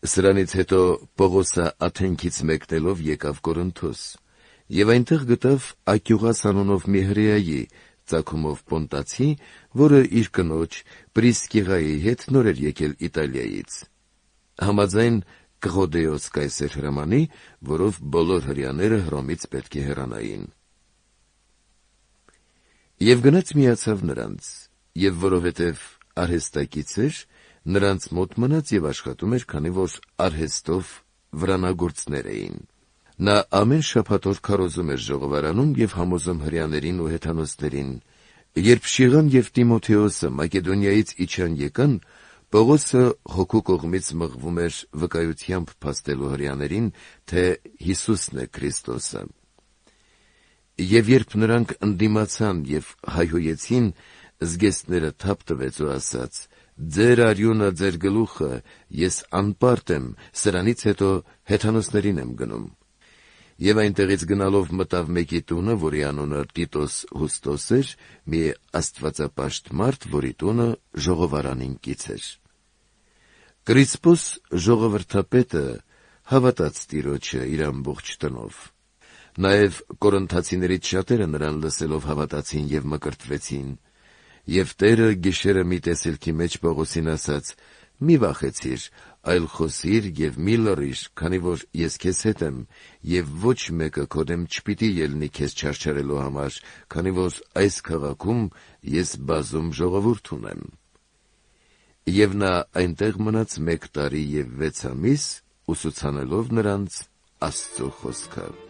Սրանից հետո Պողոսը Աթենքից մեկնելով եկավ Կորինթոս, եւ այնտեղ գտավ Ակյուղաս անունով մի հրեայի, ծագումով Պոնտացի, որը իր կնոջ Պրիսկիղայի հետ նոր էր եկել Իտալիայից, համաձայն Կղոդեոս կայսեր հրամանի, որով բոլոր հրեաները Հռոմից պետք է հեռանային։ Եվ գնաց միացավ նրանց, եւ որովհետեւ արհեստակից էր, նրանց մոտ մնաց եւ աշխատում էր, քանի որ արհեստով վրանագործներ էին։ Նա ամեն շաբաթ օր քարոզում էր ժողովարանում եւ համոզում հրեաներին ու հեթանոսներին։ Երբ Շիղան եւ Տիմոթեոսը Մակեդոնիայից իջան եկան, Պողոսը հոգու կողմից մղվում էր վկայությամբ փաստելու հրեաներին, թե Հիսուսն է Քրիստոսը։ Եվ երբ նրանք ընդդիմացան եւ հայհոյեցին, զգեստները թափ տվեց ու ասաց. «Ձեր արյունը ձեր գլուխը, ես անպարտ եմ, սրանից հետո հեթանոսներին եմ գնում»։ Եվ այնտեղից գնալով մտավ մեկի տունը, որի անունը Տիտոս Հուստոս էր, մի աստվածապաշտ մարդ, որի տունը ժողովարանին կից էր։ Կրիսպոս ժողովրդապետը հավատաց Տիրոջը իր ամբողջ տնով։ Նաև կորինթացիներից շատերը նրան լսելով հավատացին եւ մկրտվեցին։ Եվ Տերը գիշերը մի տեսիլքի մեջ Պողոսին ասաց. «Մի վախեցիր, այլ խոսիր եւ մի լռիր, քանի որ ես քեզ հետ եմ, եւ ոչ մեկը քո դեմ չպիտի ելնի քեզ չարչարելու համար, քանի որ այս քաղաքում ես բազում ժողովուրդ ունեմ»։ Եվ նա այնտեղ մնաց 1 տարի եւ 6 ամիս, ուսուցանելով նրանց Աստծո խոսքը։